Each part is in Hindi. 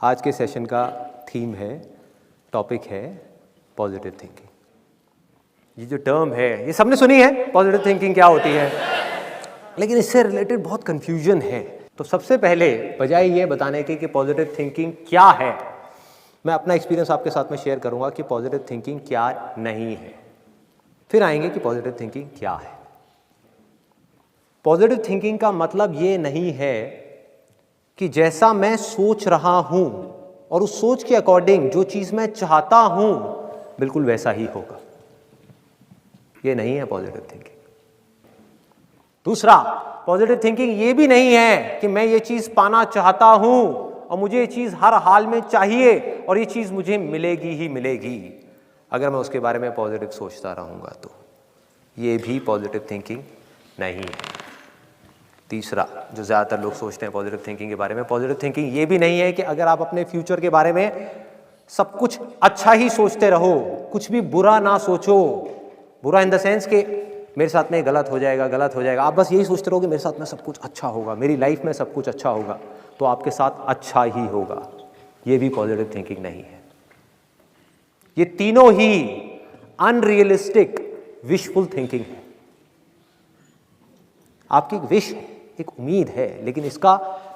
आज के सेशन का थीम है, टॉपिक है पॉजिटिव थिंकिंग। ये जो टर्म है ये सबने सुनी है, पॉजिटिव थिंकिंग क्या होती है, लेकिन इससे रिलेटेड बहुत कंफ्यूजन है। तो सबसे पहले बजाय ये बताने की कि पॉजिटिव थिंकिंग क्या है, मैं अपना एक्सपीरियंस आपके साथ में शेयर करूंगा कि पॉजिटिव थिंकिंग क्या नहीं है, फिर आएंगे कि पॉजिटिव थिंकिंग क्या है। पॉजिटिव थिंकिंग का मतलब ये नहीं है कि जैसा मैं सोच रहा हूं और उस सोच के अकॉर्डिंग जो चीज मैं चाहता हूं बिल्कुल वैसा ही होगा, ये नहीं है पॉजिटिव थिंकिंग। दूसरा, पॉजिटिव थिंकिंग ये भी नहीं है कि मैं ये चीज पाना चाहता हूं और मुझे ये चीज हर हाल में चाहिए और ये चीज मुझे मिलेगी ही मिलेगी अगर मैं उसके बारे में पॉजिटिव सोचता रहूंगा, तो ये भी पॉजिटिव थिंकिंग नहीं है। तीसरा, जो ज़्यादातर लोग सोचते हैं पॉजिटिव थिंकिंग के बारे में, पॉजिटिव थिंकिंग ये भी नहीं है कि अगर आप अपने फ्यूचर के बारे में सब कुछ अच्छा ही सोचते रहो, कुछ भी बुरा ना सोचो। बुरा इन द सेंस कि मेरे साथ में गलत हो जाएगा, आप बस यही सोचते रहो कि मेरे साथ में सब कुछ अच्छा होगा, मेरी लाइफ में सब कुछ अच्छा होगा, तो आपके साथ अच्छा ही होगा। ये भी पॉजिटिव थिंकिंग नहीं है। ये तीनों ही अनरियलिस्टिक विशफुल थिंकिंग है। आपकी एक विश है, एक उम्मीद है, लेकिन इसका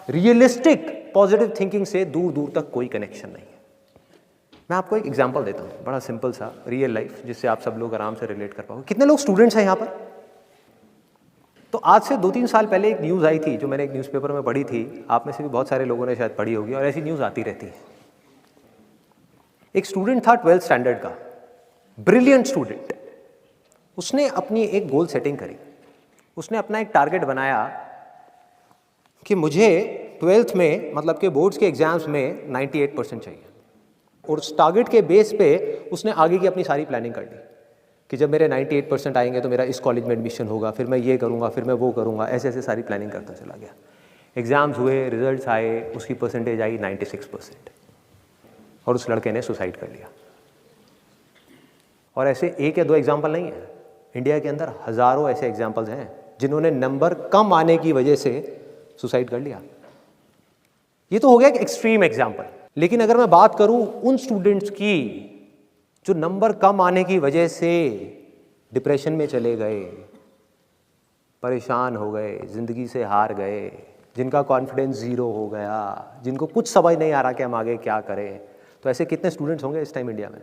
रियलिस्टिक पॉजिटिव थिंकिंग से दूर दूर तक कोई कनेक्शन नहीं है। मैं आपको एक एग्जांपल देता हूं, बड़ा सिंपल सा रियल लाइफ, जिससे आप सब लोग आराम से रिलेट कर पाओगे। कितने लोग स्टूडेंट्स हैं यहां पर? तो आज से 2-3 साल पहले एक न्यूज़ आई थी जो मैंने एक न्यूज़पेपर में पढ़ी थी, आप में से भी बहुत सारे लोगों ने शायद पढ़ी होगी, और ऐसी न्यूज़ आती रहती है। एक स्टूडेंट था 12th स्टैंडर्ड का, ब्रिलियंट स्टूडेंट। उसने अपनी एक गोल सेटिंग करी, उसने अपना एक टारगेट बनाया कि मुझे 12th में, मतलब कि बोर्ड्स के एग्जाम्स में 98% चाहिए, और उस टारगेट के बेस पे उसने आगे की अपनी सारी प्लानिंग कर ली कि जब मेरे 98% आएंगे तो मेरा इस कॉलेज में एडमिशन होगा, फिर मैं ये करूँगा, फिर मैं वो करूँगा, ऐसे ऐसे सारी प्लानिंग करता चला गया। एग्ज़ाम्स हुए, रिजल्ट्स आए, उसकी परसेंटेज आई 96%, और उस लड़के ने सुसाइड कर लिया। और ऐसे एक या दो एग्जाम्पल नहीं है, इंडिया के अंदर हज़ारों ऐसे एग्जाम्पल्स हैं जिन्होंने नंबर कम आने की वजह से सुसाइड कर लिया। ये तो हो गया एक एक्सट्रीम एग्जाम्पल, लेकिन अगर मैं बात करूं उन स्टूडेंट्स की जो नंबर कम आने की वजह से डिप्रेशन में चले गए, परेशान हो गए, जिंदगी से हार गए, जिनका कॉन्फिडेंस ज़ीरो हो गया, जिनको कुछ समझ नहीं आ रहा कि हम आगे क्या करें, तो ऐसे कितने स्टूडेंट्स होंगे इस टाइम इंडिया में?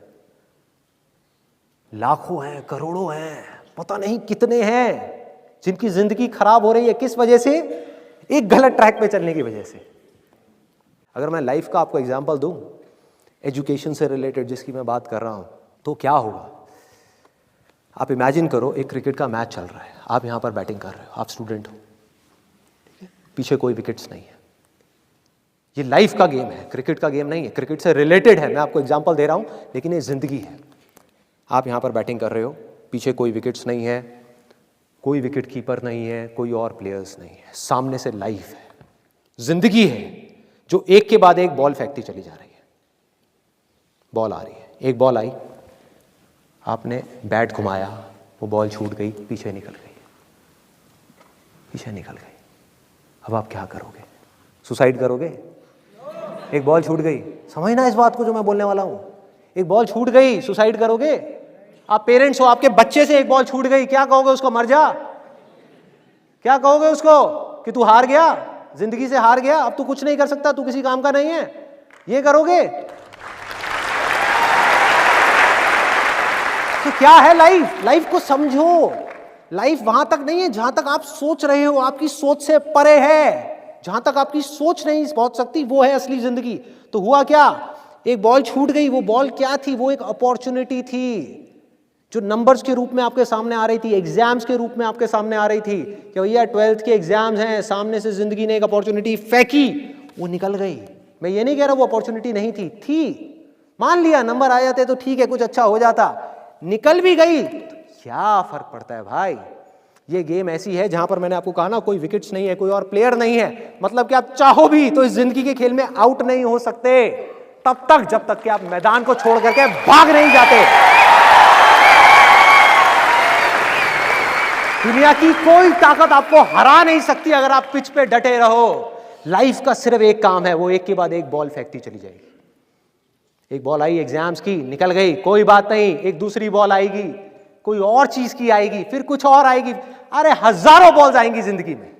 लाखों हैं, करोड़ों हैं, पता नहीं कितने हैं जिनकी जिंदगी खराब हो रही है। किस वजह से? एक गलत ट्रैक पे चलने की वजह से। अगर मैं लाइफ का आपको एग्जांपल दूं, एजुकेशन से रिलेटेड जिसकी मैं बात कर रहा हूं, तो क्या होगा? आप इमेजिन करो, एक क्रिकेट का मैच चल रहा है, आप यहां पर बैटिंग कर रहे हो, आप स्टूडेंट हो, ठीक है? पीछे कोई विकेट्स नहीं है। ये लाइफ का गेम है, क्रिकेट का गेम नहीं है, क्रिकेट से रिलेटेड है, मैं आपको एग्जाम्पल दे रहा हूं, लेकिन ये जिंदगी है। आप यहां पर बैटिंग कर रहे हो, पीछे कोई विकेट्स नहीं है, कोई विकेट कीपर नहीं है, कोई और प्लेयर्स नहीं है, सामने से लाइफ है, जिंदगी है जो एक के बाद एक बॉल फेंकती चली जा रही है। बॉल आ रही है, एक बॉल आई, आपने बैट घुमाया, वो बॉल छूट गई, पीछे निकल गई। अब आप क्या करोगे? सुसाइड करोगे? एक बॉल छूट गई, समझना इस बात को जो मैं बोलने वाला हूं। एक बॉल छूट गई, सुसाइड करोगे? आप पेरेंट्स हो, आपके बच्चे से एक बॉल छूट गई, क्या कहोगे उसको? मर जा? क्या कहोगे उसको कि तू हार गया, जिंदगी से हार गया, अब तू कुछ नहीं कर सकता, तू किसी काम का नहीं है? ये करोगे? तो क्या है लाइफ? लाइफ को समझो। लाइफ वहां तक नहीं है जहां तक आप सोच रहे हो, आपकी सोच से परे है। जहां तक आपकी सोच नहीं पहुंच सकती वो है असली जिंदगी। तो हुआ क्या? एक बॉल छूट गई, वो बॉल क्या थी? वो एक अपॉर्चुनिटी थी जो नंबर्स के रूप में आपके सामने आ रही थी, एग्जाम्स के रूप में आपके सामने आ रही थी कि भैया 12th के एग्जाम्स हैं, सामने से जिंदगी ने एक अपॉर्चुनिटी फेंकी, वो निकल गई। मैं ये नहीं कह रहा वो अपॉर्चुनिटी नहीं थी, मान लिया नंबर आ जाते तो ठीक है, कुछ अच्छा हो जाता, निकल भी गई, क्या फर्क पड़ता है भाई? ये गेम ऐसी है जहां पर मैंने आपको कहा ना, कोई विकेट्स नहीं है, कोई और प्लेयर नहीं है, मतलब कि आप चाहो भी तो इस जिंदगी के खेल में आउट नहीं हो सकते तब तक जब तक कि आप मैदान को छोड़ करके भाग नहीं जाते। दुनिया की कोई ताकत आपको हरा नहीं सकती अगर आप पिच पे डटे रहो। लाइफ का सिर्फ एक काम है, वो एक के बाद एक बॉल फेंकती चली जाएगी। एक बॉल आई एग्जाम्स की, निकल गई, कोई बात नहीं, एक दूसरी बॉल आएगी, कोई और चीज की आएगी, फिर कुछ और आएगी। अरे हजारों बॉल्स आएंगी जिंदगी में।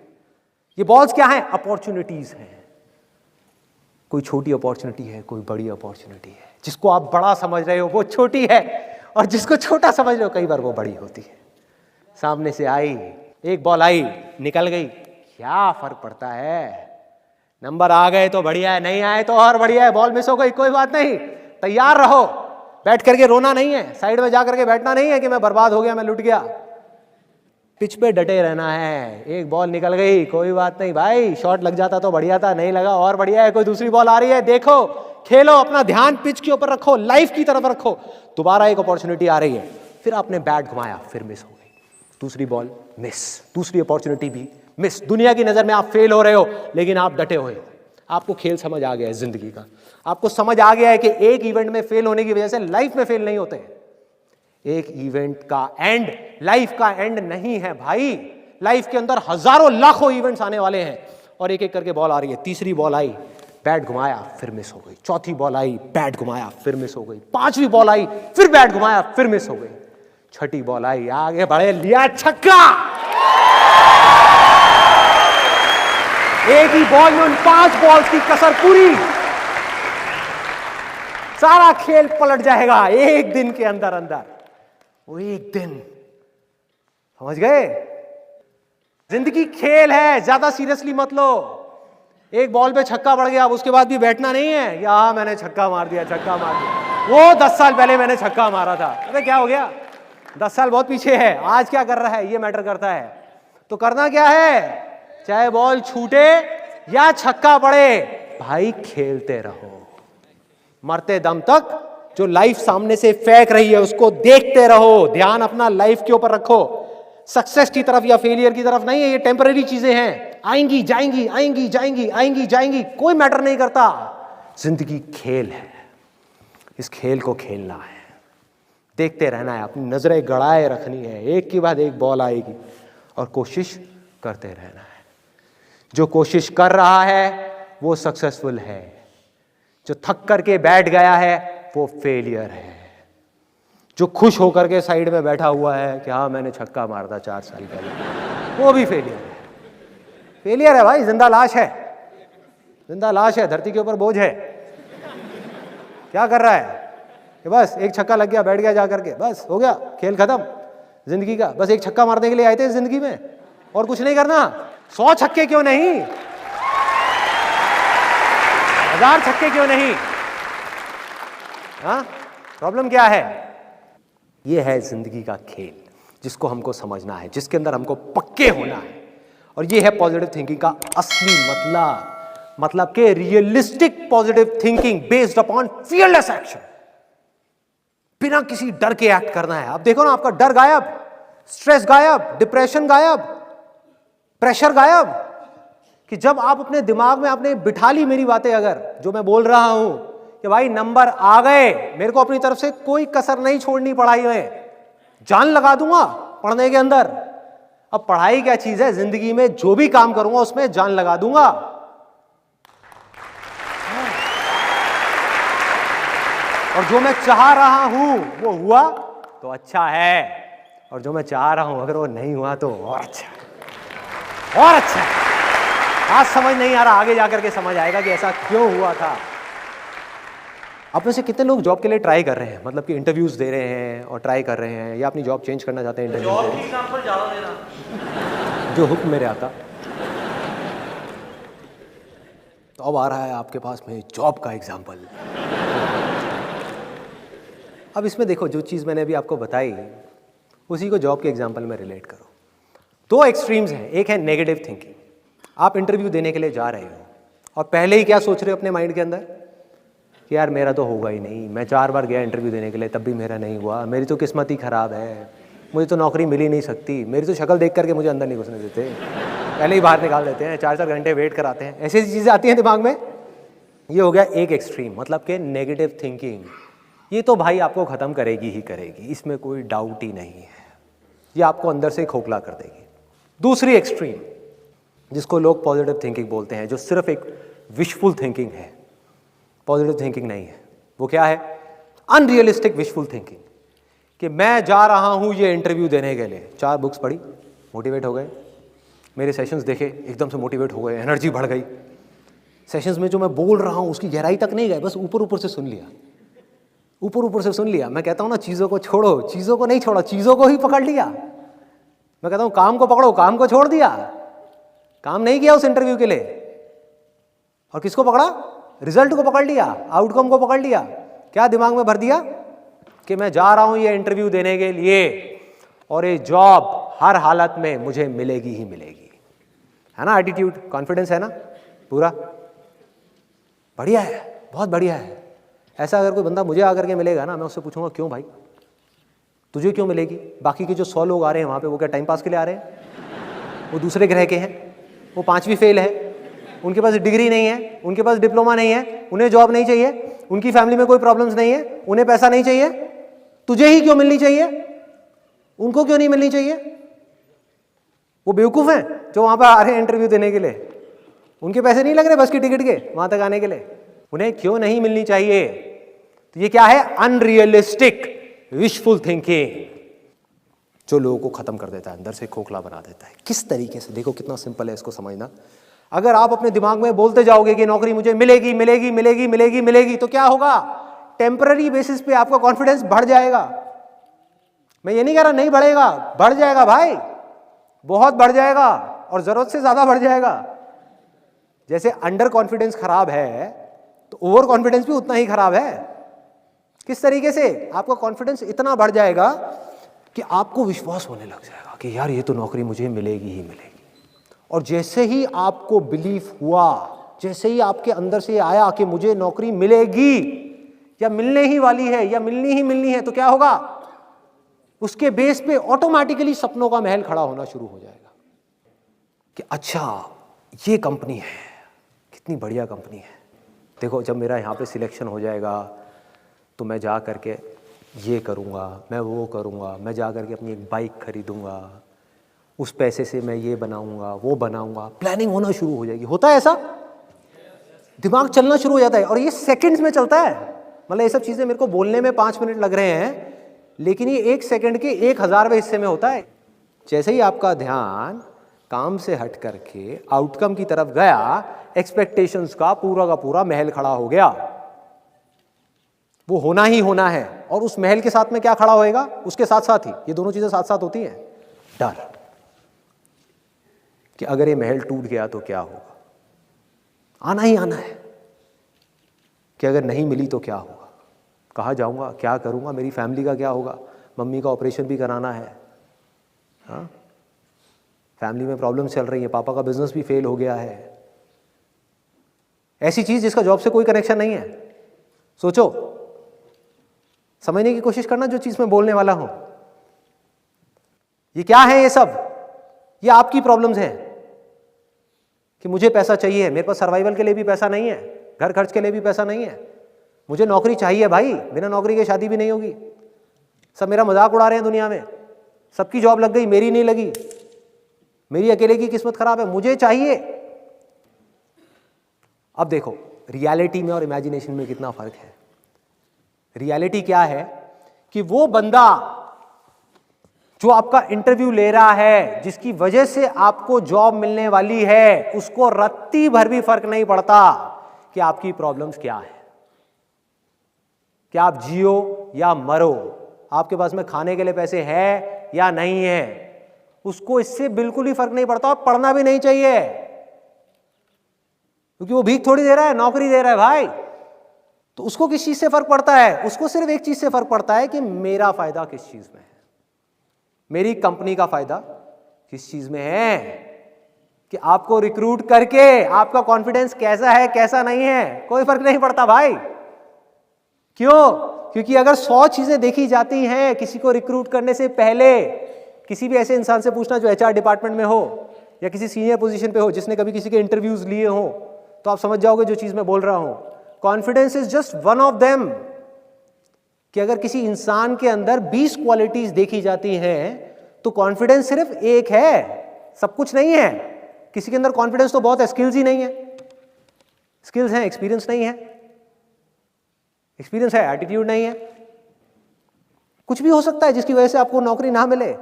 ये बॉल्स क्या है? अपॉर्चुनिटीज हैं। कोई छोटी अपॉर्चुनिटी है, कोई बड़ी अपॉर्चुनिटी है। जिसको आप बड़ा समझ रहे हो वो छोटी है, और जिसको छोटा समझ रहे हो कई बार वो बड़ी होती है। सामने से आई, एक बॉल आई, निकल गई, क्या फर्क पड़ता है? नंबर आ गए तो बढ़िया है, नहीं आए तो और बढ़िया है। बॉल मिस हो गई, कोई बात नहीं, तैयार रहो। बैठ करके रोना नहीं है, साइड में जा करके बैठना नहीं है कि मैं बर्बाद हो गया, मैं लुट गया। पिच पे डटे रहना है। एक बॉल निकल गई, कोई बात नहीं भाई, शॉट लग जाता तो बढ़िया था, नहीं लगा और बढ़िया है। कोई दूसरी बॉल आ रही है, देखो, खेलो, अपना ध्यान पिच के ऊपर रखो, लाइफ की तरफ रखो। दोबारा एक अपॉर्चुनिटी आ रही है, फिर आपने बैट घुमाया, फिर मिस हो गई, दूसरी बॉल मिस, दूसरी अपॉर्चुनिटी भी मिस। दुनिया की नजर में आप फेल हो रहे हो, लेकिन आप डटे हुए हो। आपको खेल समझ आ गया है जिंदगी का। आपको समझ आ गया है कि एक इवेंट में फेल होने की वजह से लाइफ में फेल नहीं होते हैं। एक इवेंट का एंड लाइफ का एंड नहीं है भाई। लाइफ के अंदर हजारों लाखों इवेंट्स आने वाले हैं, और एक एक करके बॉल आ रही है। तीसरी बॉल आई, बैट घुमाया, फिर मिस हो गई। चौथी बॉल आई, बैट घुमाया, फिर मिस हो गई। पांचवी बॉल आई, फिर बैट घुमाया, फिर मिस हो गई। छठी बॉल आई, आगे बढ़े, लिया छक्का। एक ही बॉल में उन 5 बॉल्स की कसर पूरी। सारा खेल पलट जाएगा एक दिन के अंदर अंदर। वो एक दिन, समझ गए? जिंदगी खेल है, ज्यादा सीरियसली मत लो। एक बॉल पे छक्का पड़ गया, अब उसके बाद भी बैठना नहीं है या मैंने छक्का मार दिया, छक्का मार दिया। वो 10 साल पहले मैंने छक्का मारा था, अरे क्या हो गया? 10 साल बहुत पीछे है, आज क्या कर रहा है ये मैटर करता है। तो करना क्या है? चाहे बॉल छूटे या छक्का पड़े, भाई खेलते रहो मरते दम तक। जो लाइफ सामने से फेंक रही है उसको देखते रहो, ध्यान अपना लाइफ के ऊपर रखो। सक्सेस की तरफ या फेलियर की तरफ नहीं है, ये टेम्पररी चीजें हैं, आएंगी जाएंगी, आएंगी जाएंगी, आएंगी जाएंगी, कोई मैटर नहीं करता। जिंदगी खेल है, इस खेल को खेलना है, देखते रहना है, अपनी नजरें गड़ाए रखनी है। एक के बाद एक बॉल आएगी और कोशिश करते रहना है। जो कोशिश कर रहा है वो सक्सेसफुल है, जो थक करके बैठ गया है वो फेलियर है। जो खुश होकर के साइड में बैठा हुआ है कि हाँ मैंने छक्का मारा था 4 साल पहले, वो भी फेलियर है। फेलियर है भाई, जिंदा लाश है, जिंदा लाश है, धरती के ऊपर बोझ है। क्या कर रहा है कि बस एक छक्का लग गया, बैठ गया जा करके, बस हो गया, खेल खत्म जिंदगी का। बस एक छक्का मारने के लिए आए थे जिंदगी में, और कुछ नहीं करना। 100 छक्के क्यों नहीं, 1000 छक्के क्यों नहीं? हाँ, प्रॉब्लम क्या है? ये है जिंदगी का खेल, जिसको हमको समझना है, जिसके अंदर हमको पक्के होना है। और ये है पॉजिटिव थिंकिंग का असली मतलब कि realistic positive thinking based upon fearless action. बिना किसी डर के एक्ट करना है। अब देखो ना, आपका डर गायब, स्ट्रेस गायब, डिप्रेशन गायब, प्रेशर गायब। कि जब आप अपने दिमाग में आपने बिठा ली मेरी बातें, अगर जो मैं बोल रहा हूं कि भाई नंबर आ गए, मेरे को अपनी तरफ से कोई कसर नहीं छोड़नी पढ़ाई में, जान लगा दूंगा पढ़ने के अंदर। अब पढ़ाई क्या चीज है, जिंदगी में जो भी काम करूंगा उसमें जान लगा दूंगा। और जो मैं चाह रहा हूं वो हुआ तो अच्छा है, और जो मैं चाह रहा हूं अगर वो नहीं हुआ तो और अच्छा है, और अच्छा है। आज समझ नहीं आ रहा, आगे जाकर के समझ आएगा कि ऐसा क्यों हुआ था। आप में से कितने लोग जॉब के लिए ट्राई कर रहे हैं, मतलब कि इंटरव्यूज दे रहे हैं और ट्राई कर रहे हैं, या अपनी जॉब चेंज करना चाहते हैं? जॉब की एग्जांपल ज्यादा देना, जो हुक्म मेरे आता। तो अब आ रहा है आपके पास में जॉब का एग्जांपल। अब इसमें देखो, जो चीज़ मैंने अभी आपको बताई उसी को जॉब के एग्जांपल में रिलेट करो। 2 एक्सट्रीम्स हैं। एक है नेगेटिव थिंकिंग। आप इंटरव्यू देने के लिए जा रहे हो और पहले ही क्या सोच रहे हो अपने माइंड के अंदर कि यार मेरा तो होगा ही नहीं, मैं 4 बार गया इंटरव्यू देने के लिए तब भी मेरा नहीं हुआ, मेरी तो किस्मत ही ख़राब है, मुझे तो नौकरी मिल ही नहीं सकती, मेरी तो शक्ल देख करके मुझे अंदर नहीं घुसने देते, पहले ही बाहर निकाल देते हैं, 4-4 घंटे वेट कराते हैं। ऐसी चीज़ें आती हैं दिमाग में। ये हो गया एक एक्सट्रीम, मतलब कि नेगेटिव थिंकिंग। ये तो भाई आपको ख़त्म करेगी ही करेगी, इसमें कोई डाउट ही नहीं है। ये आपको अंदर से खोखला कर देगी। दूसरी एक्सट्रीम, जिसको लोग पॉजिटिव थिंकिंग बोलते हैं, जो सिर्फ एक विशफुल थिंकिंग है, पॉजिटिव थिंकिंग नहीं है। वो क्या है? अनरियलिस्टिक विशफुल थिंकिंग, कि मैं जा रहा हूं ये इंटरव्यू देने के लिए, 4 बुक्स पढ़ी, मोटिवेट हो गए, मेरे सेशंस देखे, एकदम से मोटिवेट हो गए, एनर्जी बढ़ गई, सेशंस में जो मैं बोल रहा हूं उसकी गहराई तक नहीं गए, बस ऊपर ऊपर से सुन लिया, ऊपर ऊपर से सुन लिया। मैं कहता हूं ना, चीज़ों को छोड़ो, चीज़ों को नहीं छोड़ा, चीज़ों को ही पकड़ लिया। मैं कहता हूं काम को पकड़ो, काम को छोड़ दिया, काम नहीं किया उस इंटरव्यू के लिए, और किसको पकड़ा? रिजल्ट को पकड़ लिया, आउटकम को पकड़ लिया। क्या दिमाग में भर दिया? कि मैं जा रहा हूं ये इंटरव्यू देने के लिए और ये जॉब हर हालत में मुझे मिलेगी ही मिलेगी। है ना एटीट्यूड, कॉन्फिडेंस है ना पूरा? बढ़िया है, बहुत बढ़िया है। ऐसा अगर कोई बंदा मुझे आकर के मिलेगा ना, मैं उससे पूछूंगा क्यों भाई, तुझे क्यों मिलेगी? बाकी के जो 100 लोग आ रहे हैं वहाँ पे, वो क्या टाइम पास के लिए आ रहे हैं? वो दूसरे ग्रह के हैं, वो 5वीं फेल है, उनके पास डिग्री नहीं है, उनके पास डिप्लोमा नहीं है, उन्हें जॉब नहीं चाहिए, उनकी फैमिली में कोई प्रॉब्लम्स नहीं है, उन्हें पैसा नहीं चाहिए। तुझे ही क्यों मिलनी चाहिए? उनको क्यों नहीं मिलनी चाहिए? वो बेवकूफ़ हैं जो वहाँ पर आ रहे हैं इंटरव्यू देने के लिए, उनके पैसे नहीं लग रहे बस की टिकट के वहाँ तक आने के लिए, उन्हें क्यों नहीं मिलनी चाहिए? तो ये क्या है? अनरियलिस्टिक विशफुल थिंकिंग, जो लोगों को खत्म कर देता है, अंदर से खोखला बना देता है। किस तरीके से? देखो कितना सिंपल है इसको समझना। अगर आप अपने दिमाग में बोलते जाओगे कि नौकरी मुझे मिलेगी मिलेगी मिलेगी मिलेगी मिलेगी, तो क्या होगा? टेम्पररी बेसिस पे आपका कॉन्फिडेंस बढ़ जाएगा। मैं ये नहीं कह रहा नहीं बढ़ेगा, बढ़ जाएगा भाई, बहुत बढ़ जाएगा, और जरूरत से ज्यादा बढ़ जाएगा। जैसे अंडर कॉन्फिडेंस खराब है तो ओवर कॉन्फिडेंस भी उतना ही खराब है। किस तरीके से? आपका कॉन्फिडेंस इतना बढ़ जाएगा कि आपको विश्वास होने लग जाएगा कि यार ये तो नौकरी मुझे मिलेगी ही मिलेगी। और जैसे ही आपको बिलीफ हुआ, जैसे ही आपके अंदर से आया कि मुझे नौकरी मिलेगी या मिलने ही वाली है या मिलनी है, तो क्या होगा? उसके बेस पे ऑटोमेटिकली सपनों का महल खड़ा होना शुरू हो जाएगा कि अच्छा ये कंपनी है, कितनी बढ़िया कंपनी है। देखो जब मेरा यहाँ पे सिलेक्शन हो जाएगा तो मैं जा करके ये करूँगा, मैं वो करूँगा, मैं जा करके अपनी एक बाइक खरीदूँगा, उस पैसे से मैं ये बनाऊँगा वो बनाऊँगा। प्लानिंग होना शुरू हो जाएगी। होता है ऐसा? दिमाग चलना शुरू हो जाता है, और ये सेकंड्स में चलता है। मतलब ये सब चीज़ें मेरे को बोलने में 5 मिनट लग रहे हैं, लेकिन ये 1 सेकंड के 1000वें हिस्से में होता है। जैसे ही आपका ध्यान काम से हट करके आउटकम की तरफ गया, एक्सपेक्टेशंस का पूरा महल खड़ा हो गया। वो होना ही होना है, और उस महल के साथ में क्या खड़ा होएगा? उसके साथ साथ ही ये दोनों चीजें साथ साथ होती हैं। डर कि अगर ये महल टूट गया तो क्या होगा, आना ही आना है कि अगर नहीं मिली तो क्या होगा, कहाँ जाऊंगा, क्या करूंगा, मेरी फैमिली का क्या होगा, मम्मी का ऑपरेशन भी कराना है, हाँ फैमिली में प्रॉब्लम चल रही है, पापा का बिजनेस भी फेल हो गया है। ऐसी चीज जिसका जॉब से कोई कनेक्शन नहीं है। सोचो, समझने की कोशिश करना जो चीज मैं बोलने वाला हूं। ये क्या है? ये सब ये आपकी प्रॉब्लम्स हैं कि मुझे पैसा चाहिए, मेरे पास सर्वाइवल के लिए भी पैसा नहीं है, घर खर्च के लिए भी पैसा नहीं है, मुझे नौकरी चाहिए भाई, बिना नौकरी के शादी भी नहीं होगी। सब मेरा मजाक उड़ा रहे हैं दुनिया में, सबकी जॉब लग गई, मेरी नहीं लगी, मेरी अकेले की किस्मत खराब है, मुझे चाहिए। अब देखो रियलिटी में और इमेजिनेशन में कितना फर्क है। रियलिटी क्या है कि वो बंदा जो आपका इंटरव्यू ले रहा है, जिसकी वजह से आपको जॉब मिलने वाली है, उसको रत्ती भर भी फर्क नहीं पड़ता कि आपकी प्रॉब्लम्स क्या है, कि आप जियो या मरो, आपके पास में खाने के लिए पैसे है या नहीं है, उसको इससे बिल्कुल ही फर्क नहीं पड़ता। और पढ़ना भी नहीं चाहिए, क्योंकि वो भीख थोड़ी दे रहा है, नौकरी दे रहा है भाई। तो उसको किस चीज से फर्क पड़ता है? उसको सिर्फ एक चीज से फर्क पड़ता है कि मेरा फायदा किस चीज में है, मेरी कंपनी का फायदा किस चीज में है, कि आपको रिक्रूट करके आपका कॉन्फिडेंस कैसा है कैसा नहीं है, कोई फर्क नहीं पड़ता भाई। क्यों? क्योंकि अगर 100 चीजें देखी जाती हैं किसी को रिक्रूट करने से पहले, किसी भी ऐसे इंसान से पूछना जो HR डिपार्टमेंट में हो या किसी सीनियर पोजीशन पे हो, जिसने कभी किसी के इंटरव्यूज लिए हो, तो आप समझ जाओगे जो चीज मैं बोल रहा हूं। Confidence is just one of them. कि अगर किसी इंसान के अंदर 20 क्वालिटीज देखी जाती हैं तो कॉन्फिडेंस सिर्फ एक है, सब कुछ नहीं है। किसी के अंदर कॉन्फिडेंस तो बहुत है, स्किल्स ही नहीं है। स्किल्स हैं, एक्सपीरियंस नहीं है। एक्सपीरियंस है, एटीट्यूड नहीं है। कुछ भी हो सकता है जिसकी वजह से आपको नौकरी ना मिले।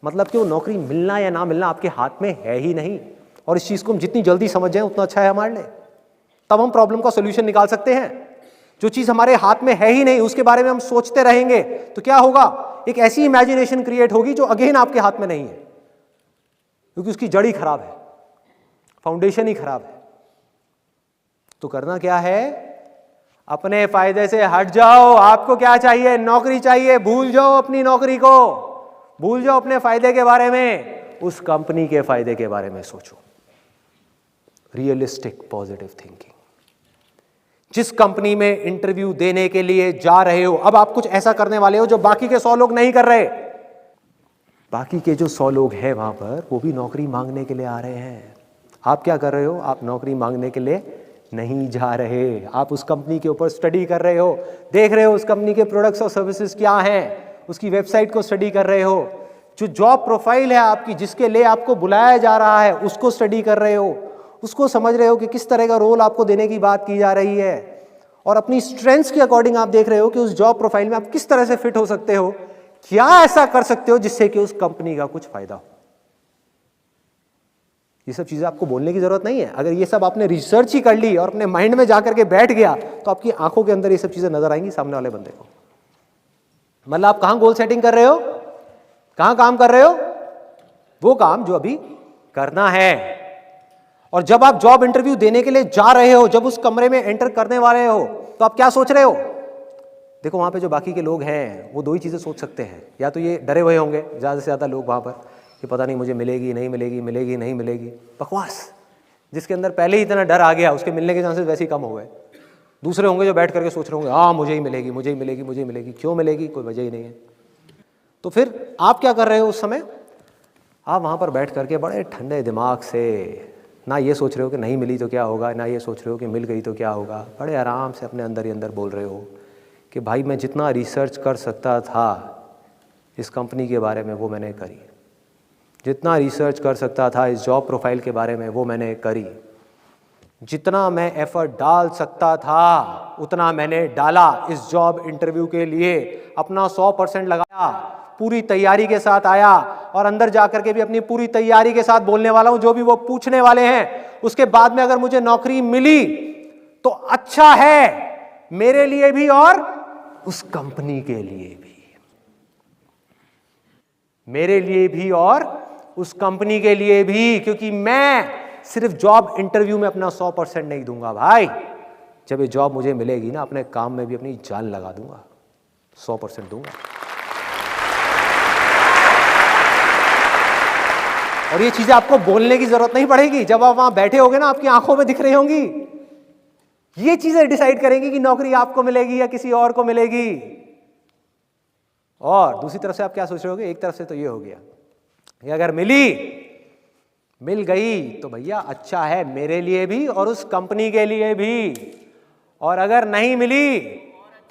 मतलब कि वो नौकरी मिलना या ना मिलना आपके हाथ में है ही नहीं। और इस चीज को हम जितनी जल्दी समझ जाएं उतना अच्छा है हमारे लिए। तब हम प्रॉब्लम का सोल्यूशन निकाल सकते हैं। जो चीज हमारे हाथ में है ही नहीं उसके बारे में हम सोचते रहेंगे तो क्या होगा, एक ऐसी इमेजिनेशन क्रिएट होगी जो अगेन आपके हाथ में नहीं है, क्योंकि उसकी जड़ ही खराब है, फाउंडेशन ही खराब है। तो करना क्या है, अपने फायदे से हट जाओ। आपको क्या चाहिए, नौकरी चाहिए, भूल जाओ अपनी नौकरी को, भूल जाओ अपने फायदे के बारे में, उस कंपनी के फायदे के बारे में सोचो। Realistic positive thinking. जिस कंपनी में इंटरव्यू देने के लिए जा रहे हो, अब आप कुछ ऐसा करने वाले हो जो बाकी के 100 लोग नहीं कर रहे। बाकी के जो 100 लोग हैं वहां पर, वो भी नौकरी मांगने के लिए आ रहे हैं। आप क्या कर रहे हो, आप नौकरी मांगने के लिए नहीं जा रहे। आप उस कंपनी के ऊपर स्टडी कर रहे हो, देख रहे हो उस कंपनी के प्रोडक्ट्स और सर्विसेज क्या हैं, उसकी वेबसाइट को स्टडी कर रहे हो। जो जॉब प्रोफाइल है आपकी, जिसके लिए आपको बुलाया जा रहा है, उसको स्टडी कर रहे हो, उसको समझ रहे हो कि किस तरह का रोल आपको देने की बात की जा रही है। और अपनी स्ट्रेंथ्स के अकॉर्डिंग आप देख रहे हो कि उस जॉब प्रोफाइल में आप किस तरह से फिट हो सकते हो, क्या ऐसा कर सकते हो जिससे कि उस कंपनी का कुछ फायदा हो। ये सब चीजें आपको बोलने की जरूरत नहीं है। अगर ये सब आपने रिसर्च ही कर ली और अपने माइंड में जाकर के बैठ गया तो आपकी आंखों के अंदर ये सब चीजें नजर आएंगी सामने वाले बंदे को। मतलब आप कहां गोल सेटिंग कर रहे हो, कहां काम कर रहे हो, वो काम जो अभी करना है। और जब आप जॉब इंटरव्यू देने के लिए जा रहे हो, जब उस कमरे में एंटर करने वाले हो, तो आप क्या सोच रहे हो। देखो वहां पे जो बाकी के लोग हैं वो दो ही चीजें सोच सकते हैं। या तो ये डरे हुए होंगे ज्यादा से ज्यादा लोग वहां पर कि पता नहीं मुझे मिलेगी नहीं मिलेगी, मिलेगी नहीं मिलेगी, बकवास। जिसके अंदर पहले ही इतना डर आ गया उसके मिलने के चांसेस वैसे ही कम हो गए। दूसरे होंगे जो बैठ करके सोच रहे होंगे हाँ मुझे ही मिलेगी, मुझे ही मिलेगी, मुझे ही मिलेगी। क्यों मिलेगी, कोई वजह ही नहीं है। तो फिर आप क्या कर रहे हो उस समय, आप वहां पर बैठ करके बड़े ठंडे दिमाग से ना ये सोच रहे हो कि नहीं मिली तो क्या होगा, ना ये सोच रहे हो कि मिल गई तो क्या होगा। बड़े आराम से अपने अंदर ही अंदर बोल रहे हो कि भाई मैं जितना रिसर्च कर सकता था इस कंपनी के बारे में वो मैंने करी, जितना रिसर्च कर सकता था इस जॉब प्रोफाइल के बारे में वो मैंने करी, जितना मैं एफर्ट डाल सकता था उतना मैंने डाला इस जॉब इंटरव्यू के लिए। अपना 100% लगाया, पूरी तैयारी के साथ आया और अंदर जाकर के भी अपनी पूरी तैयारी के साथ बोलने वाला हूं। जो भी वो पूछने वाले हैं उसके बाद में अगर मुझे नौकरी मिली तो अच्छा है मेरे लिए भी और उस कंपनी के लिए भी, मेरे लिए भी और उस कंपनी के लिए भी। क्योंकि मैं सिर्फ जॉब इंटरव्यू में अपना 100% नहीं दूंगा भाई। जब ये जॉब मुझे मिलेगी ना, अपने काम में भी अपनी जान लगा दूंगा, 100% दूंगा। और ये चीजें आपको बोलने की जरूरत नहीं पड़ेगी। जब आप वहां बैठे होगे ना, आपकी आंखों में दिख रही होंगी। ये चीजें डिसाइड करेंगी कि नौकरी आपको मिलेगी या किसी और को मिलेगी। और दूसरी तरफ से आप क्या सोच रहे होगे, एक तरफ से तो ये हो गया कि अगर मिल गई तो भैया अच्छा है मेरे लिए भी और उस कंपनी के लिए भी, और अगर नहीं मिली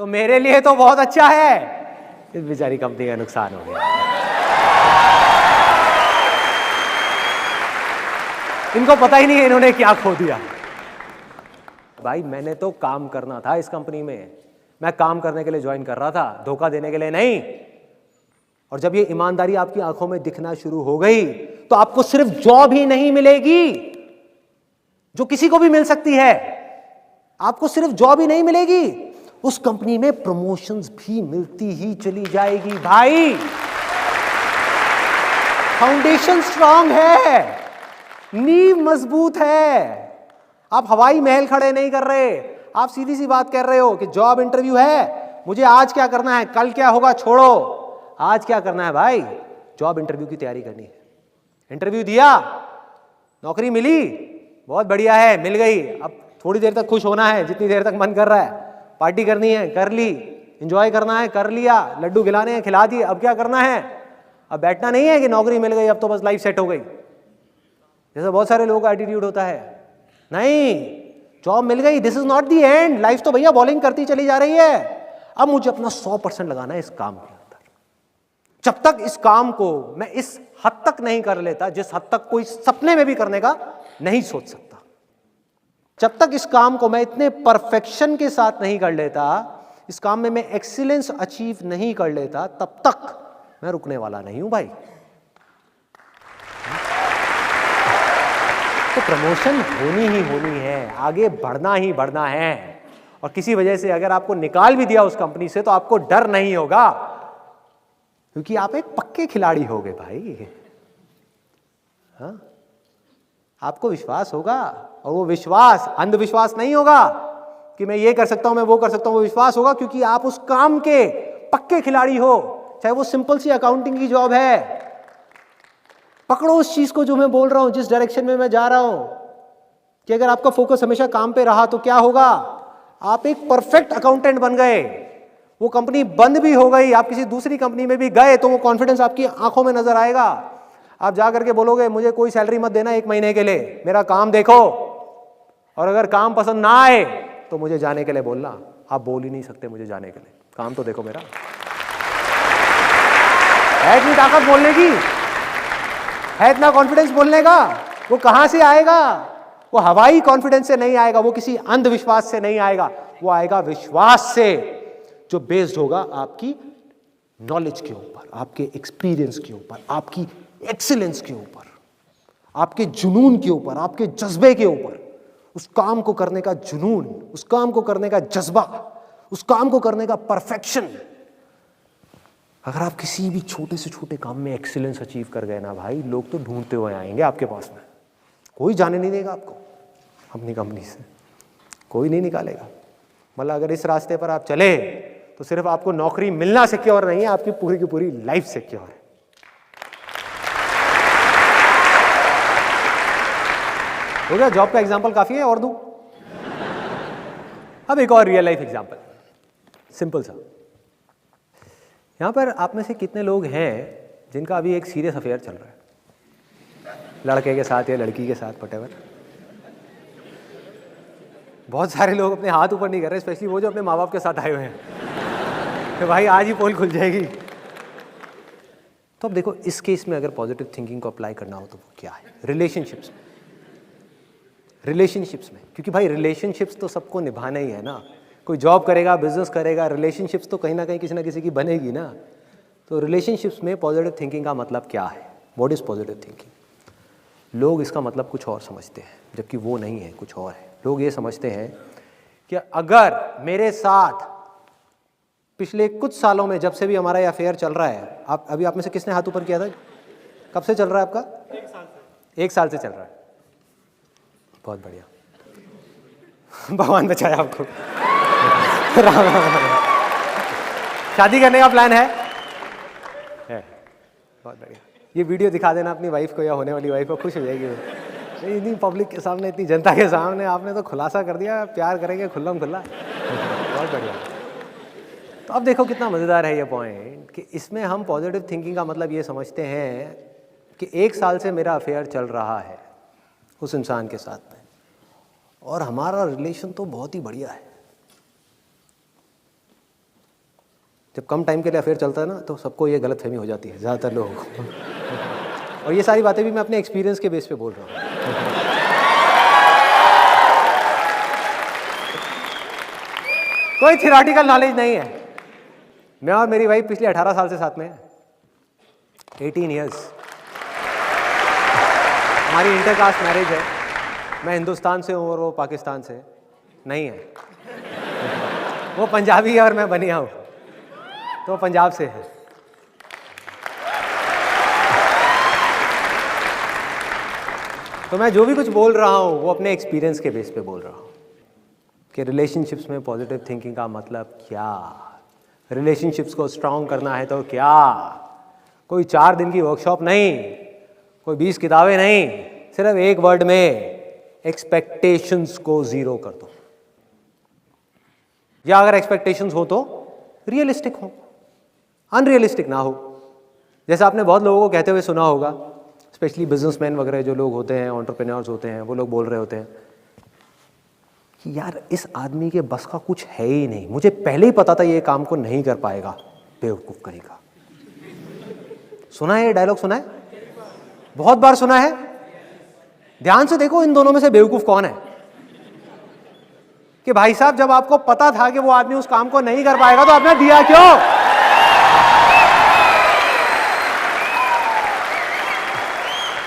तो मेरे लिए तो बहुत अच्छा है, इस बेचारी कंपनी का नुकसान हो गया। इनको पता ही नहीं है इन्होंने क्या खो दिया। भाई मैंने तो काम करना था इस कंपनी में, मैं काम करने के लिए ज्वाइन कर रहा था, धोखा देने के लिए नहीं। और जब ये ईमानदारी आपकी आंखों में दिखना शुरू हो गई तो आपको सिर्फ जॉब ही नहीं मिलेगी जो किसी को भी मिल सकती है। आपको सिर्फ जॉब ही नहीं मिलेगी, उस कंपनी में प्रमोशंस भी मिलती ही चली जाएगी। भाई फाउंडेशन स्ट्रांग है, नींव मजबूत है। आप हवाई महल खड़े नहीं कर रहे, आप सीधी सी बात कर रहे हो कि जॉब इंटरव्यू है, मुझे आज क्या करना है, कल क्या होगा छोड़ो, आज क्या करना है भाई, जॉब इंटरव्यू की तैयारी करनी है। इंटरव्यू दिया, नौकरी मिली, बहुत बढ़िया है, मिल गई। अब थोड़ी देर तक खुश होना है, जितनी देर तक मन कर रहा है, पार्टी करनी है कर ली, एंजॉय करना है कर लिया, लड्डू खिलाने हैं खिला दिए। अब क्या करना है, अब बैठना नहीं है कि नौकरी मिल गई अब तो बस लाइफ सेट हो गई, जैसा बहुत सारे लोगों का एटीट्यूड होता है। नहीं, जॉब मिल गई, this is not the end, life तो भैया बॉलिंग करती चली जा रही है। अब मुझे अपना 100% लगाना है इस काम के अंदर। जब तक इस काम को मैं इस हद तक नहीं कर लेता जिस हद तक कोई सपने में भी करने का नहीं सोच सकता, जब तक इस काम को मैं इतने परफेक्शन के साथ नहीं कर लेता, इस काम में मैं एक्सीलेंस अचीव नहीं कर लेता, तब तक मैं रुकने वाला नहीं हूं भाई। तो प्रमोशन होनी है, आगे बढ़ना ही बढ़ना है। और किसी वजह से अगर आपको निकाल भी दिया उस कंपनी से तो आपको डर नहीं होगा, क्योंकि आप एक पक्के खिलाड़ी हो गए भाई। हाँ, आपको विश्वास होगा, और वो विश्वास अंधविश्वास नहीं होगा कि मैं ये कर सकता हूं, मैं वो कर सकता हूं। वो विश्वास होगा क्योंकि आप उस काम के पक्के खिलाड़ी हो, चाहे वो सिंपल सी अकाउंटिंग की जॉब है। पकड़ो उस चीज को जो मैं बोल रहा हूं, जिस डायरेक्शन में मैं जा रहा हूं, कि अगर आपका फोकस हमेशा काम पे रहा तो क्या होगा, आप एक परफेक्ट अकाउंटेंट बन गए। वो कंपनी बंद भी हो गई, आप किसी दूसरी कंपनी में भी गए तो वो कॉन्फिडेंस आपकी आंखों में नजर आएगा। आप जा करके बोलोगे मुझे कोई सैलरी मत देना 1 महीने के लिए, मेरा काम देखो, और अगर काम पसंद ना आए तो मुझे जाने के लिए बोलना। आप बोल ही नहीं सकते मुझे जाने के लिए, काम तो देखो मेरा। है इतनी ताकत बोलने की, है इतना कॉन्फिडेंस बोलने का, वो कहां से आएगा? वो हवाई कॉन्फिडेंस से नहीं आएगा, वो किसी अंधविश्वास से नहीं आएगा, वो आएगा विश्वास से, जो बेस्ड होगा आपकी नॉलेज के ऊपर, आपके एक्सपीरियंस के ऊपर, आपकी एक्सीलेंस के ऊपर, आपके जुनून के ऊपर, आपके जज्बे के ऊपर। उस काम को करने का जुनून, उस काम को करने का जज्बा, उस काम को करने का परफेक्शन। अगर आप किसी भी छोटे से छोटे काम में एक्सीलेंस अचीव कर गए ना भाई, लोग तो ढूंढते हुए आएंगे आपके पास में। कोई जाने नहीं देगा आपको अपनी कंपनी से, कोई नहीं निकालेगा। मतलब अगर इस रास्ते पर आप चले तो सिर्फ आपको नौकरी मिलना सिक्योर नहीं है, आपकी पूरी की पूरी लाइफ सिक्योर है। हो गया, जॉब का एग्जांपल काफी है, और दूं? अब एक और रियल लाइफ एग्जांपल, सिंपल सा। यहां पर आप में से कितने लोग हैं जिनका अभी एक सीरियस अफेयर चल रहा है, लड़के के साथ या लड़की के साथ, व्हाटएवर? बहुत सारे लोग अपने हाथ ऊपर नहीं कर रहे, स्पेशली वो जो अपने माँ बाप के साथ आए हुए हैं कि भाई आज ही पोल खुल जाएगी। तो अब देखो, इस केस में अगर पॉजिटिव थिंकिंग को अप्लाई करना हो तो वो क्या है? रिलेशनशिप्स में, क्योंकि भाई रिलेशनशिप्स तो सबको निभाना ही है ना। कोई जॉब करेगा, बिजनेस करेगा, रिलेशनशिप्स तो कहीं ना कहीं किसी ना किसी की बनेगी ना। तो रिलेशनशिप्स में पॉजिटिव थिंकिंग का मतलब क्या है? What is positive thinking? लोग इसका मतलब कुछ और समझते हैं, जबकि वो नहीं है, कुछ और है। लोग ये समझते हैं कि अगर मेरे साथ पिछले कुछ सालों में, जब से भी हमारा ये अफेयर चल रहा है, आप में से किसने हाथ ऊपर किया था? कब से चल रहा है आपका? 1 साल से। 1 साल से चल रहा है, बहुत बढ़िया। भगवान बचाया आपको। शादी करने का प्लान है? बहुत बढ़िया। ये वीडियो दिखा देना अपनी वाइफ को या होने वाली वाइफ को, खुश हो जाएगी वो। इतनी पब्लिक के सामने, इतनी जनता के सामने आपने तो खुलासा कर दिया, प्यार करेंगे खुल्लम खुल्ला। बहुत बढ़िया। तो अब देखो कितना मज़ेदार है ये पॉइंट, कि इसमें हम पॉजिटिव थिंकिंग का मतलब ये समझते हैं कि 1 साल से मेरा अफेयर चल रहा है उस इंसान के साथ में, और हमारा रिलेशन तो बहुत ही बढ़िया है। जब कम टाइम के लिए अफेयर चलता है ना, तो सबको ये गलतफहमी हो जाती है, ज़्यादातर लोगों को। और ये सारी बातें भी मैं अपने एक्सपीरियंस के बेस पे बोल रहा हूँ। कोई थियोरेटिकल नॉलेज नहीं है। मैं और मेरी वाइफ पिछले 18 साल से साथ में है, 18 ईयर्स। हमारी इंटरकास्ट मैरिज है। मैं हिंदुस्तान से हूँ और वो पाकिस्तान से नहीं है। वो पंजाबी है और मैं बनिया हूँ, तो पंजाब से है। तो मैं जो भी कुछ बोल रहा हूँ वो अपने एक्सपीरियंस के बेस पे बोल रहा हूँ कि रिलेशनशिप्स में पॉजिटिव थिंकिंग का मतलब क्या, रिलेशनशिप्स को स्ट्रांग करना है तो क्या। कोई 4 दिन की वर्कशॉप नहीं, कोई 20 किताबें नहीं, सिर्फ एक वर्ड में, एक्सपेक्टेशंस को 0 कर दो। या अगर एक्सपेक्टेशंस हो तो रियलिस्टिक हो, अनरियलिस्टिक ना हो। जैसे आपने बहुत लोगों को कहते हुए सुना होगा, स्पेशली बिजनेसमैन वगैरह जो लोग होते हैं, एंटरप्रेन्योर्स होते हैं, वो लोग बोल रहे होते हैं कि यार इस आदमी के बस का कुछ है ही नहीं, मुझे पहले ही पता था ये काम को नहीं कर पाएगा, बेवकूफ़ कहीं का। सुना है ये डायलॉग? सुना है, बहुत बार सुना है। ध्यान से देखो इन दोनों में से बेवकूफ कौन है। कि भाई साहब, जब आपको पता था कि वो आदमी उस काम को नहीं कर पाएगा तो आपने दिया क्यों?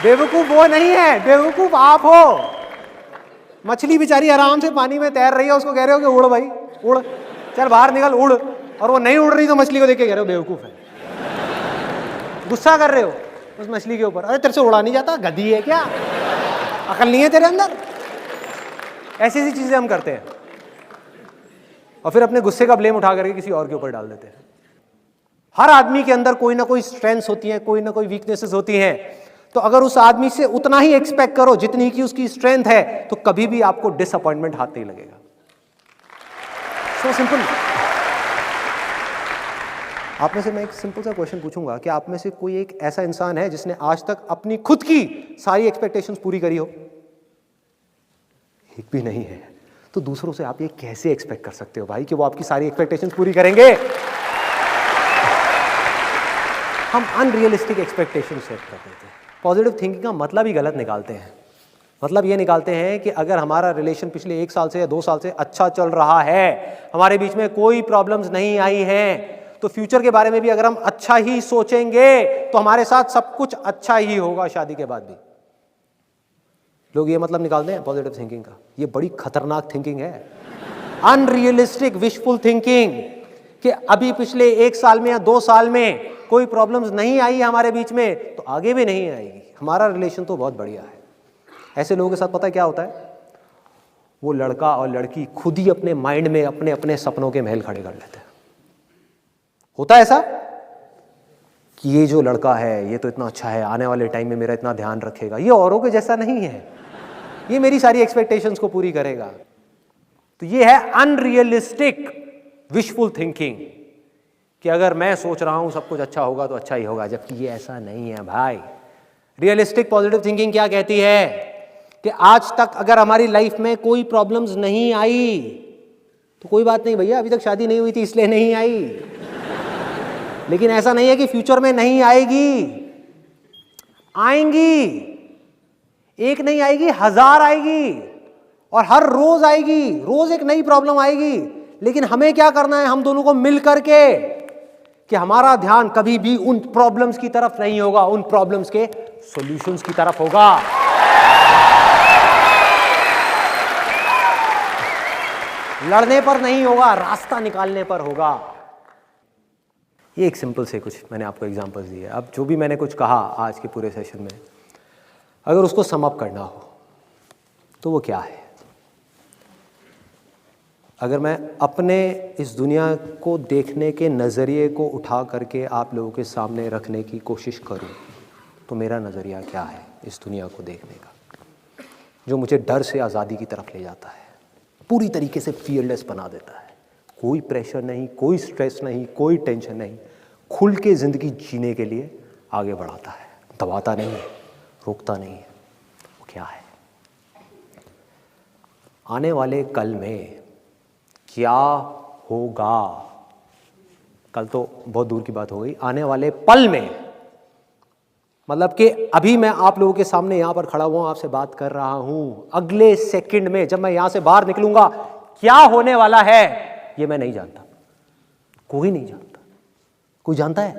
बेवकूफ वो नहीं है, बेवकूफ आप हो। मछली बेचारी आराम से पानी में तैर रही है, उसको कह रहे हो कि उड़ भाई उड़, चल बाहर निकल उड़, और वो नहीं उड़ रही तो मछली को देख के कह रहे हो बेवकूफ है। गुस्सा कर रहे हो उस मछली के ऊपर, अरे तेरे से उड़ा नहीं जाता, गधी है क्या, अकल नहीं है तेरे अंदर। ऐसी ऐसी चीजें हम करते हैं और फिर अपने गुस्से का ब्लेम उठा करके किसी और के ऊपर डाल देते हैं। हर आदमी के अंदर कोई ना कोई स्ट्रेंथ्स होती हैं, कोई ना कोई वीकनेसेस होती हैं। तो अगर उस आदमी से उतना ही एक्सपेक्ट करो जितनी की उसकी स्ट्रेंथ है, तो कभी भी आपको डिसअपॉइंटमेंट हाथ नहीं लगेगा। So simple. आप में से मैं एक सिंपल सा क्वेश्चन पूछूंगा कि आप में से कोई एक ऐसा इंसान है जिसने आज तक अपनी खुद की सारी एक्सपेक्टेशंस पूरी करी हो? एक भी नहीं है। तो दूसरों से आप ये कैसे एक्सपेक्ट कर सकते हो भाई कि वो आपकी सारी एक्सपेक्टेशंस पूरी करेंगे? हम अनरियलिस्टिक एक्सपेक्टेशन सेट कर देते हैं। पॉजिटिव थिंकिंग का मतलब ही गलत निकालते हैं। मतलब ये निकालते हैं कि अगर हमारा रिलेशन पिछले 1 साल से या 2 साल से अच्छा चल रहा है, हमारे बीच में कोई प्रॉब्लम्स नहीं आई हैं, तो फ्यूचर के बारे में भी अगर हम अच्छा ही सोचेंगे तो हमारे साथ सब कुछ अच्छा ही होगा शादी के बाद भी। लोग ये मतलब निकालते हैं पॉजिटिव थिंकिंग का। ये बड़ी खतरनाक थिंकिंग है, अनरियलिस्टिक विशफुल थिंकिंग, कि अभी पिछले 1 साल में या 2 साल में कोई प्रॉब्लम्स नहीं आई हमारे बीच में तो आगे भी नहीं आएगी, हमारा रिलेशन तो बहुत बढ़िया है। ऐसे लोगों के साथ पता है क्या होता है? वो लड़का और लड़की खुद ही अपने माइंड में अपने अपने सपनों के महल खड़े कर लेते हैं। होता है ऐसा कि ये जो लड़का है ये तो इतना अच्छा है, आने वाले टाइम में मेरा इतना ध्यान रखेगा, ये औरों के जैसा नहीं है, ये मेरी सारी एक्सपेक्टेशंस को पूरी करेगा। तो ये है अनरियलिस्टिक विशफुल थिंकिंग, कि अगर मैं सोच रहा हूं सब कुछ अच्छा होगा तो अच्छा ही होगा, जबकि ये ऐसा नहीं है भाई। रियलिस्टिक पॉजिटिव थिंकिंग क्या कहती है कि आज तक अगर हमारी लाइफ में कोई प्रॉब्लम्स नहीं आई तो कोई बात नहीं भैया, अभी तक शादी नहीं हुई थी इसलिए नहीं आई, लेकिन ऐसा नहीं है कि फ्यूचर में नहीं आएगी, आएंगी। एक नहीं आएगी, 1000 आएगी, और हर रोज आएगी, रोज एक नई प्रॉब्लम आएगी। लेकिन हमें क्या करना है, हम दोनों को मिल करके, कि हमारा ध्यान कभी भी उन प्रॉब्लम्स की तरफ नहीं होगा, उन प्रॉब्लम्स के सॉल्यूशंस की तरफ होगा। लड़ने पर नहीं होगा, रास्ता निकालने पर होगा। ये एक सिंपल से कुछ मैंने आपको एग्जांपल्स दिए। अब जो भी मैंने कुछ कहा आज के पूरे सेशन में, अगर उसको सम अप करना हो तो वो क्या है? अगर मैं अपने इस दुनिया को देखने के नज़रिए को उठा करके आप लोगों के सामने रखने की कोशिश करूं, तो मेरा नज़रिया क्या है इस दुनिया को देखने का, जो मुझे डर से आज़ादी की तरफ ले जाता है, पूरी तरीके से फियरलेस बना देता है। कोई प्रेशर नहीं, कोई स्ट्रेस नहीं, कोई टेंशन नहीं, खुल के ज़िंदगी जीने के लिए आगे बढ़ाता है, दबाता नहीं है, रोकता नहीं है। वो क्या है? आने वाले कल में क्या होगा, कल तो बहुत दूर की बात हो गई, आने वाले पल में, मतलब कि अभी मैं आप लोगों के सामने यहां पर खड़ा हुआ आपसे बात कर रहा हूं, अगले सेकंड में जब मैं यहां से बाहर निकलूंगा क्या होने वाला है ये मैं नहीं जानता, कोई नहीं जानता। कोई जानता है?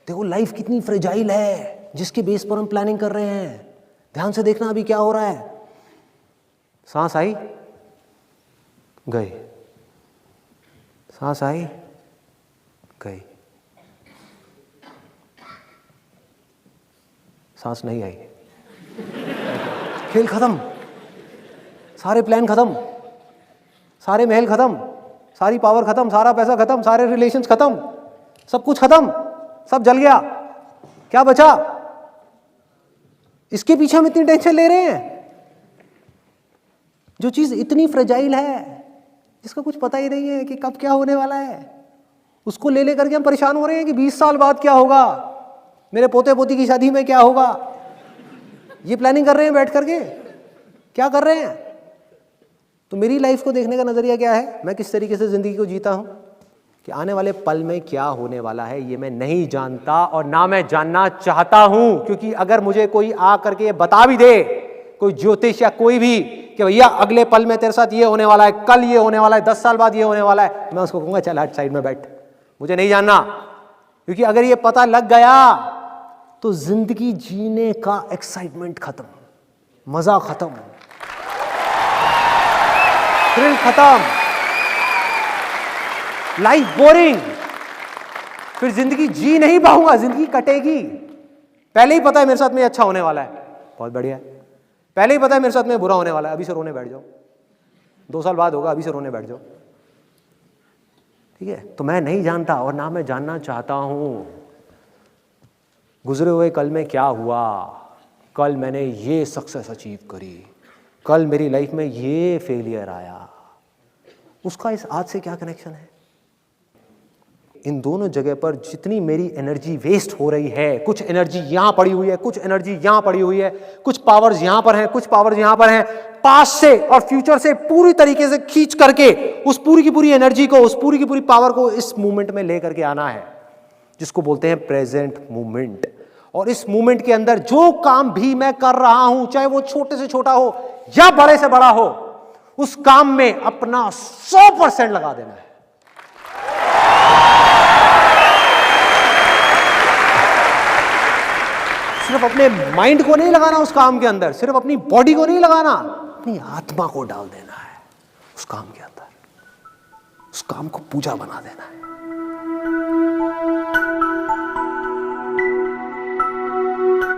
देखो लाइफ कितनी फ्रेजाइल है जिसके बेस पर हम प्लानिंग कर रहे हैं। ध्यान से देखना अभी क्या हो रहा है। सांस आई, गई, सांस आई, गई, सांस नहीं आई, खेल खत्म, सारे प्लान खत्म, सारे महल खत्म, सारी पावर खत्म, सारा पैसा खत्म, सारे रिलेशंस खत्म, सब कुछ खत्म, सब जल गया, क्या बचा? इसके पीछे हम इतनी टेंशन ले रहे हैं। जो चीज इतनी फ्रेजाइल है, जिसका कुछ पता ही नहीं है कि कब क्या होने वाला है, उसको ले लेकर के हम परेशान हो रहे हैं कि 20 साल बाद क्या होगा, मेरे पोते पोती की शादी में क्या होगा। ये प्लानिंग कर रहे हैं बैठ करके, क्या कर रहे हैं? तो मेरी लाइफ को देखने का नजरिया क्या है, मैं किस तरीके से जिंदगी को जीता हूं, कि आने वाले पल में क्या होने वाला है ये मैं नहीं जानता और ना मैं जानना चाहता हूं, क्योंकि अगर मुझे कोई आ करके ये बता भी दे, कोई ज्योतिष या कोई भी, कि भैया अगले पल में तेरे साथ ये होने वाला है, कल ये होने वाला है, 10 साल बाद ये होने वाला है, मैं उसको कहूंगा चल हट साइड में बैठ, मुझे नहीं जानना। क्योंकि अगर ये पता लग गया तो जिंदगी जीने का एक्साइटमेंट खत्म, मजा खत्म, थ्रिल खत्म, लाइफ बोरिंग, फिर जिंदगी जी नहीं पाऊंगा, जिंदगी कटेगी। पहले ही पता है मेरे साथ में अच्छा होने वाला है, बहुत बढ़िया है। पहले ही पता है मेरे साथ में बुरा होने वाला है, अभी से रोने बैठ जाओ, 2 साल बाद होगा, अभी से रोने बैठ जाओ, ठीक है। तो मैं नहीं जानता और ना मैं जानना चाहता हूं गुजरे हुए कल में क्या हुआ, कल मैंने ये सक्सेस अचीव करी, कल मेरी लाइफ में ये फेलियर आया, उसका इस आज से क्या कनेक्शन है। इन दोनों जगह पर जितनी मेरी एनर्जी वेस्ट हो रही है, कुछ एनर्जी यहां पड़ी हुई है, कुछ एनर्जी यहां पड़ी हुई है, कुछ पावर्स यहां पर हैं, कुछ पावर्स यहां पर हैं, पास्ट से और फ्यूचर से पूरी तरीके से खींच करके उस पूरी की पूरी एनर्जी को, उस पूरी की पूरी पावर को इस मूवमेंट में लेकर के आना है, जिसको बोलते हैं प्रेजेंट मूवमेंट। और इस मूवमेंट के अंदर जो काम भी मैं कर रहा हूं, चाहे वो छोटे से छोटा हो या बड़े से बड़ा हो, उस काम में अपना 100% लगा देना है। सिर्फ अपने माइंड को नहीं लगाना उस काम के अंदर, सिर्फ अपनी बॉडी को नहीं लगाना, अपनी आत्मा को डाल देना है उस काम के अंदर, उस काम को पूजा बना देना है।